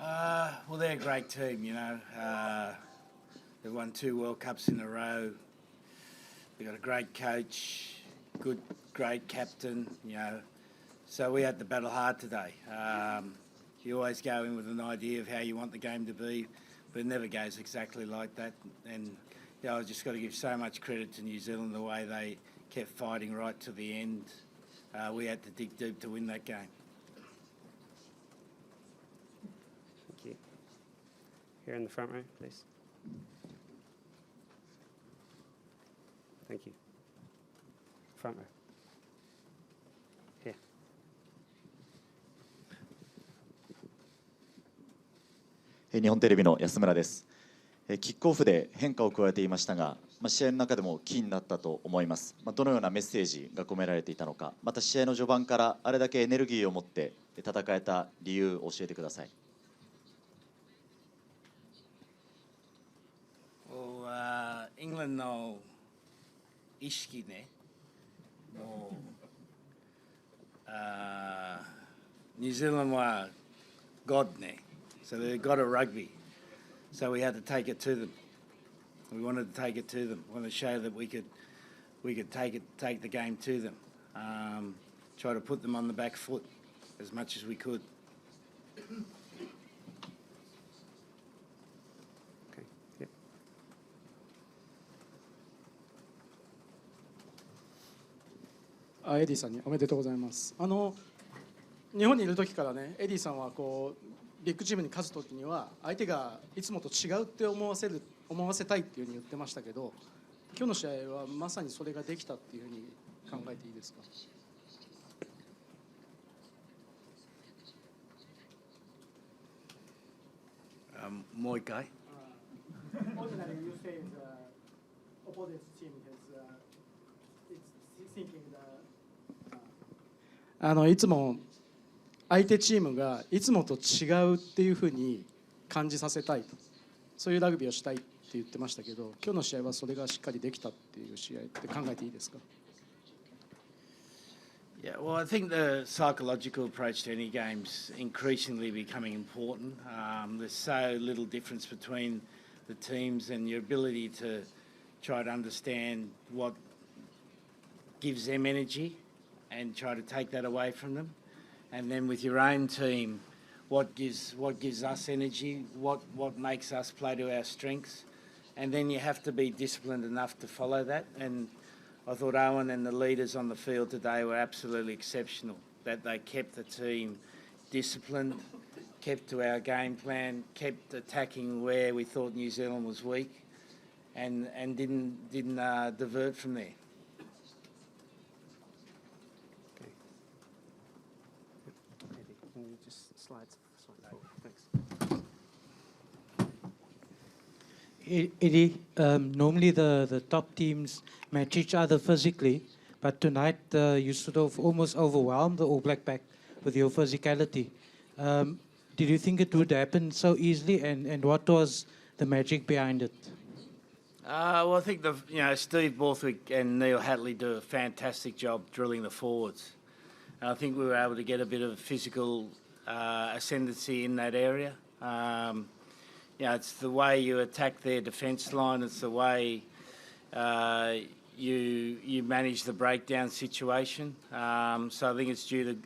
Well, they're a great team, you know. They've won 2 World Cups in a row. They've got a great coach, great captain, you know. So we had to battle hard today. You always go in with an idea of how you want the game to be, but it never goes exactly like that. And you know, I've just got to give so much credit to New Zealand, the way they kept fighting right to the end. We had to dig deep to win that game. Thank you. Here in the front row, please. Thank you. Front row. Here. 日本テレビの安村です。キックオフで変化を加えていましたが、試合の中でもキーになったと思います。どのようなメッセージが込められていたのか、また試合の序盤からあれだけエネルギーを持って戦えた理由を教えてください。イングランドの意識ね、もうニュージーランドは God ね。So they got a rugby. So we had to take it to them. We wanted to take it to them. We wanted to show that we could take the game to them. Try to put them on the back foot as much as we could. Okay. Yep. エディさんにおめでとうございます。日本にいる時からね、エディさんはこうビッグチームに勝つ時には相手がいつもと違うって思わせたいっていうふうに言ってましたけど、今日の試合はまさにそれができたっていうふうに考えていいですか？もう一回。いつも相手チームがいつもと違うっていうふうに感じさせたいと、そういうラグビーをしたいって言ってましたけど、今日の試合はそれがしっかりできたっていう試合って考えていいですか？Yeah, well, I think the psychological approach to any game's increasingly becoming important. There's so little difference between the teams, and your ability to try to understand what gives them energy and try to take that away from them. And then with your own team, what gives us energy, what makes us play to our strengths, and then you have to be disciplined enough to follow that. And I thought Owen and the leaders on the field today were absolutely exceptional, that they kept the team disciplined, kept to our game plan, kept attacking where we thought New Zealand was weak, and didn't divert from there. Can you just slide forward? Thanks. Eddie, normally the top teams match each other physically, but tonight you sort of almost overwhelmed the All Black pack with your physicality. Did you think it would happen so easily, and what was the magic behind it? Well, I think Steve Borthwick and Neil Hatley do a fantastic job drilling the forwards. And I think we were able to get a bit of physical ascendancy in that area. It's the way you attack their defence line. It's the way you manage the breakdown situation. So I think it's due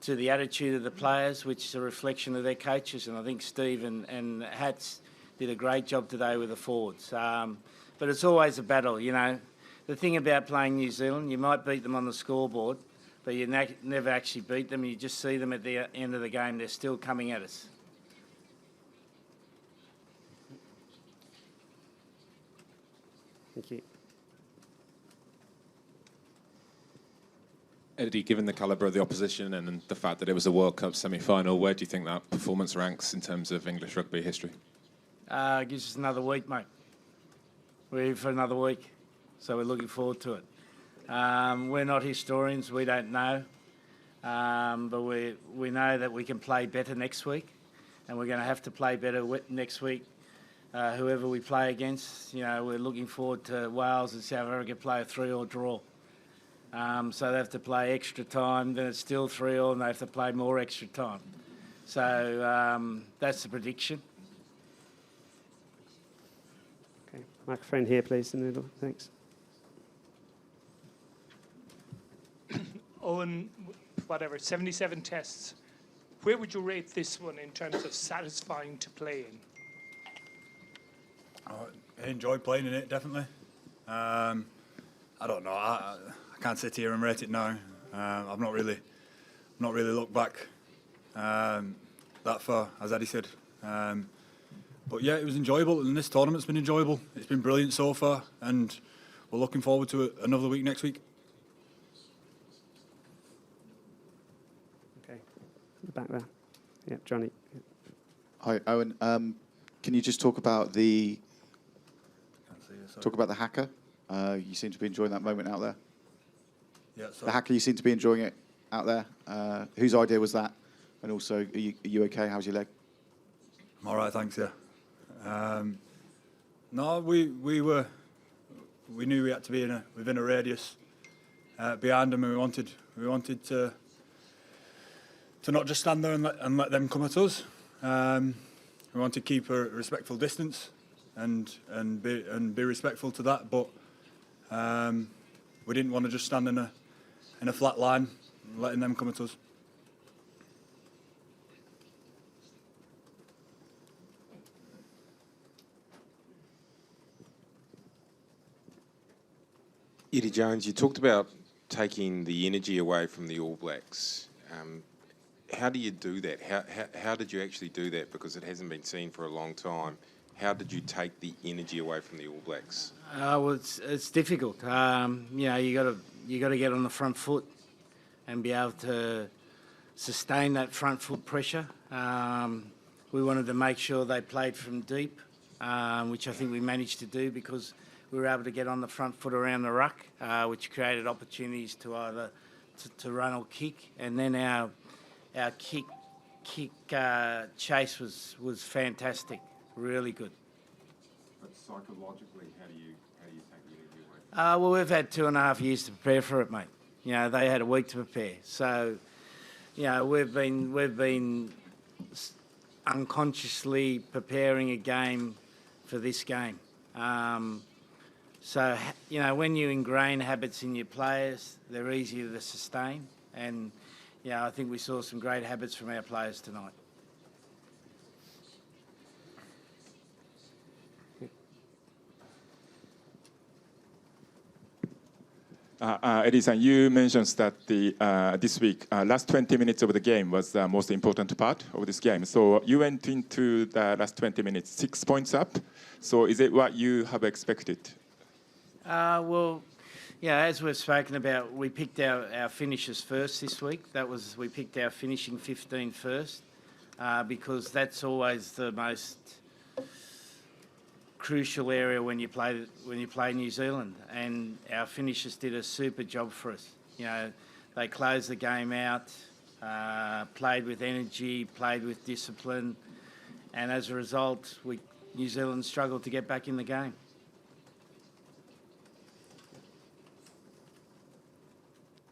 to the attitude of the players, which is a reflection of their coaches. And I think Steve and Hats did a great job today with the forwards. But it's always a battle, you know. The thing about playing New Zealand, you might beat them on the scoreboard, but you never actually beat them. You just see them at the end of the game. They're still coming at us. Thank you. Eddie, given the calibre of the opposition and the fact that it was a World Cup semi-final, where do you think that performance ranks in terms of English rugby history? Gives us another week, mate. We're here for another week, so we're looking forward to it. We're not historians, we don't know, but we know that we can play better next week, and we're going to have to play better next week. Whoever we play against, you know, we're looking forward to Wales and South Africa play a 3-3 draw. So they have to play extra time, then it's still 3-3, and they have to play more extra time. So that's the prediction. Okay, microphone here, please, in the middle. Thanks. Owen, whatever, 77 tests. Where would you rate this one in terms of satisfying to play in? I enjoyed playing in it, definitely. I don't know. I can't sit here and rate it now. I've not really looked back that far, as Eddie said. But yeah, it was enjoyable, and this tournament's been enjoyable. It's been brilliant so far, and we're looking forward to another week next week. Okay, back there. Yeah, Johnny. Yeah. Hi, Owen. Can you just talk about the hacker? You seem to be enjoying that moment out there. Yeah, The hacker, you seem to be enjoying it out there. Whose idea was that? And also, are you okay? How's your leg? I'm all right, thanks. Yeah. No, we knew we had to be within a radius behind them, and we wanted to not just stand there and let them come at us. We wanted to keep a respectful distance and be respectful to that, but we didn't want to just stand in a flat line, letting them come at us. Eddie Jones, you talked about taking the energy away from the All Blacks. How do you do that? How did you actually do that? Because it hasn't been seen for a long time. How did you take the energy away from the All Blacks? Well, it's difficult. You know, you got to get on the front foot and be able to sustain that front foot pressure. We wanted to make sure they played from deep, which I think we managed to do because we were able to get on the front foot around the ruck, which created opportunities to either to run or kick. And then our kick chase was fantastic, really good. But psychologically, how do you take the energy away? Well, we've had 2.5 years to prepare for it, mate. You know, they had a week to prepare. So, you know, we've been unconsciously preparing a game for this game. So, you know, when you ingrain habits in your players, they're easier to sustain. And, you know, I think we saw some great habits from our players tonight. Eddie-san, you mentioned that this week, last 20 minutes of the game was the most important part of this game. So you went into the last 20 minutes 6 points up. So is it what you have expected? Well, yeah, as we've spoken about, we picked our finishers first this week. We picked our finishing 15 first because that's always the most crucial area when you play New Zealand, and our finishers did a super job for us. You know, they closed the game out, played with energy, played with discipline, and as a result, New Zealand struggled to get back in the game.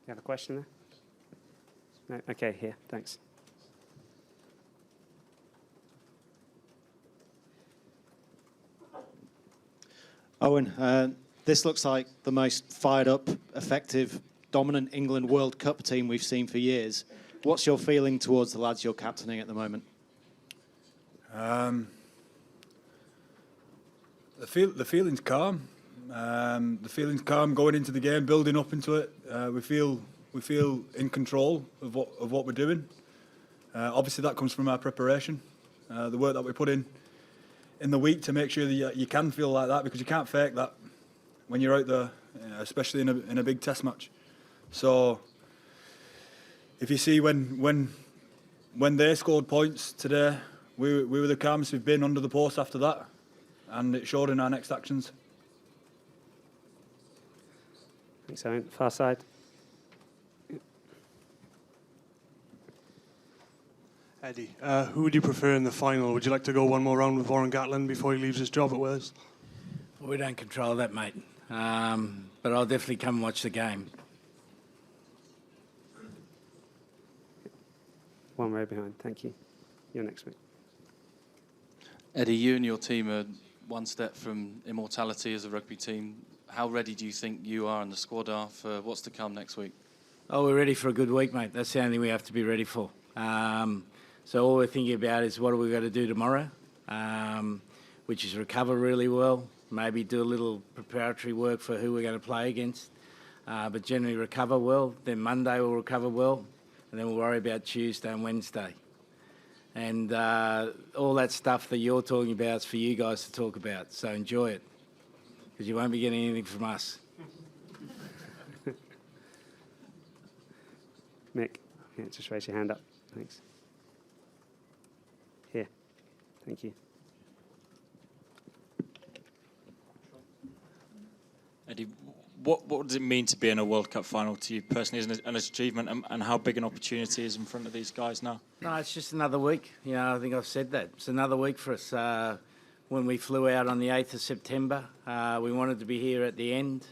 You have a question there? No? Okay, here, thanks. Owen, this looks like the most fired up, effective, dominant England World Cup team we've seen for years. What's your feeling towards the lads you're captaining at the moment? The feeling's calm. The feeling's calm going into the game, building up into it. We feel in control of what we're doing. Obviously, that comes from our preparation, the work that we put in the week to make sure that you can feel like that, because you can't fake that when you're out there, especially in a big test match. So if you see when they scored points today, we were the calmest we've been under the post after that, and it showed in our next actions. Thanks, Owen. Far side. Eddie, who would you prefer in the final? Would you like to go one more round with Warren Gatland before he leaves his job at Wales? We don't control that, mate. But I'll definitely come and watch the game. One row behind, thank you. You're next, mate. Eddie, you and your team are one step from immortality as a rugby team. How ready do you think you are and the squad are for what's to come next week? Oh, we're ready for a good week, mate. That's the only thing we have to be ready for. So all we're thinking about is what are we going to do tomorrow, which is recover really well, maybe do a little preparatory work for who we're going to play against, but generally recover well. Then Monday we'll recover well, and then we'll worry about Tuesday and Wednesday. And all that stuff that you're talking about is for you guys to talk about, so enjoy it, because you won't be getting anything from us. Mick, yeah, just raise your hand up. Thanks. Here. Thank you. Eddie, what does it mean to be in a World Cup final to you personally as an achievement, and how big an opportunity is in front of these guys now? No, it's just another week. You know, I think I've said that. It's another week for us. When we flew out on the 8th of September, we wanted to be here at the end,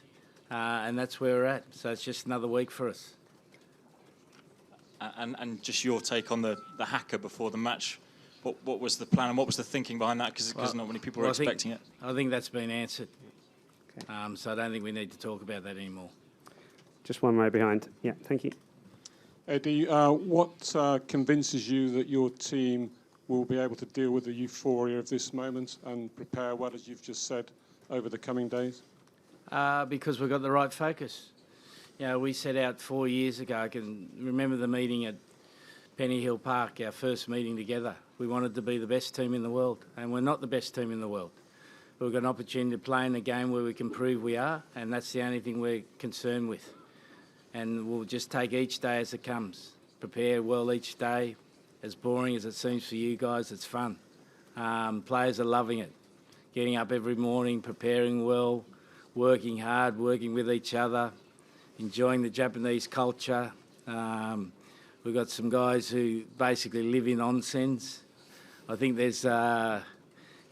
and that's where we're at. So it's just another week for us. And just your take on the haka before the match. What was the plan and what was the thinking behind that? Because not many people were expecting it. I think that's been answered. Okay. So I don't think we need to talk about that anymore. Just one row behind. Yeah, thank you. Eddie, what convinces you that your team will be able to deal with the euphoria of this moment and prepare well, as you've just said, over the coming days? Because we've got the right focus. You know, we set out 4 years ago. I can remember the meeting at Penny Hill Park, our first meeting together. We wanted to be the best team in the world, and we're not the best team in the world. We've got an opportunity to play in a game where we can prove we are, and that's the only thing we're concerned with. And we'll just take each day as it comes. Prepare well each day. As boring as it seems for you guys, it's fun. Players are loving it. Getting up every morning, preparing well, working hard, working with each other, enjoying the Japanese culture. We've got some guys who basically live in onsens. I think there's going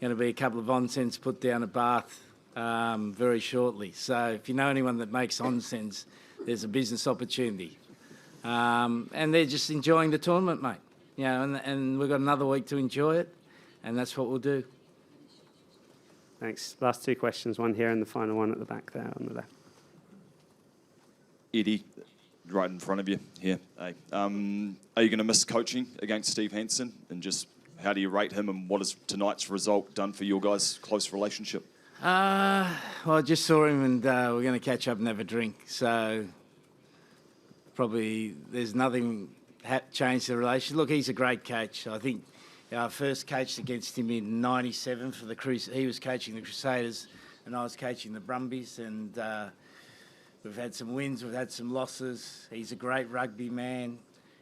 to be a couple of onsens put down at Bath very shortly. So if you know anyone that makes onsens, there's a business opportunity. And they're just enjoying the tournament, mate. You know, and we've got another week to enjoy it, and that's what we'll do. Thanks. Last two questions, one here and the final one at the back there on the left. Eddie, right in front of you here. Hey. Are you going to miss coaching against Steve Hansen? And just how do you rate him, and what has tonight's result done for your guys' close relationship? Well, I just saw him, and we're going to catch up and have a drink. So probably there's nothing changed the relationship. Look, he's a great coach. I think I first coached against him in '97 for the Crusaders. He was coaching the Crusaders, and I was coaching the Brumbies. And we've had some wins, we've had some losses. He's a great rugby man.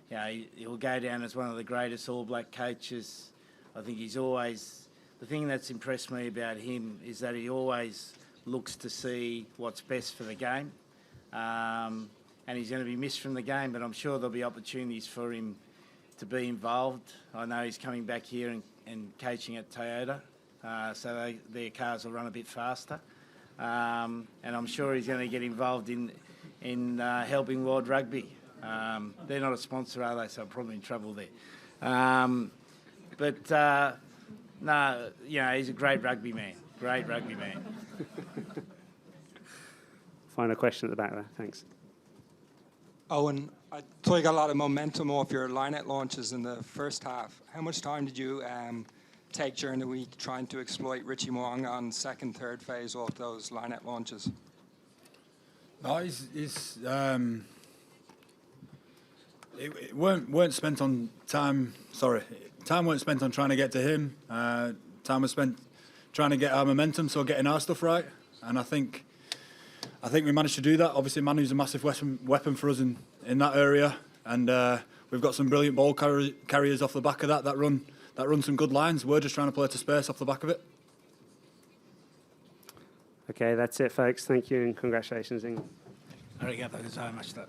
You know, he'll go down as one of the greatest All Black coaches. I think he's always... The thing that's impressed me about him is that he always looks to see what's best for the game. And he's going to be missed from the game, but I'm sure there'll be opportunities for him to be involved. I know he's coming back here and coaching at Toyota, so their cars will run a bit faster. And I'm sure he's going to get involved in helping World Rugby. They're not a sponsor, are they? So I'm probably in trouble there. No, you know, he's a great rugby man. Great rugby man. Final question at the back there. Thanks. Owen, I thought you got a lot of momentum off your line-out launches in the first half. How much time did you take during the week trying to exploit Richie Mo'unga on second, third phase off those line-out launches? No, it weren't spent on time. Sorry, time weren't spent on trying to get to him. Time was spent trying to get our momentum, so getting our stuff right. And I think we managed to do that. Obviously, Manu's a massive weapon for us in that area, and we've got some brilliant ball carriers off the back of that run some good lines. We're just trying to play to space off the back of it. Okay, that's it, folks. Thank you and congratulations, England. Arigato gozaimasu.